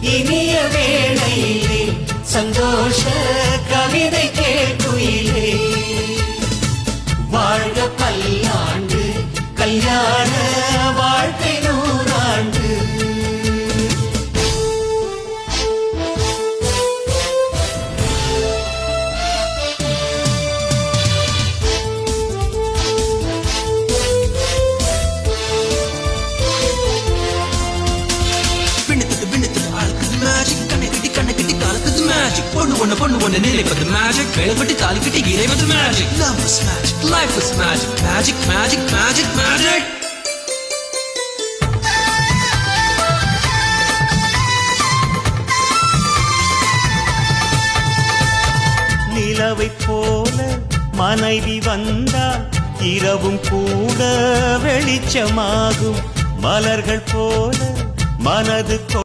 இனிய வேளையிலே சந்தோஷ கவிதை கேட்குயிலே. வாழ்க பல்லாண்டு கல்யாண வாழ்க்கை நூறாண்டு. பொண்ணு ஒண்ணு நிலைப்பது மேஜிக். வேலைப்பட்டு தாலி கட்டி இறைவது magic. Love is magic, life is magic. Magic, magic, magic, magic. நிலவை போல மனைவி வந்தால் இரவும் கூட வெளிச்சமாகும். மலர்கள் போல மனது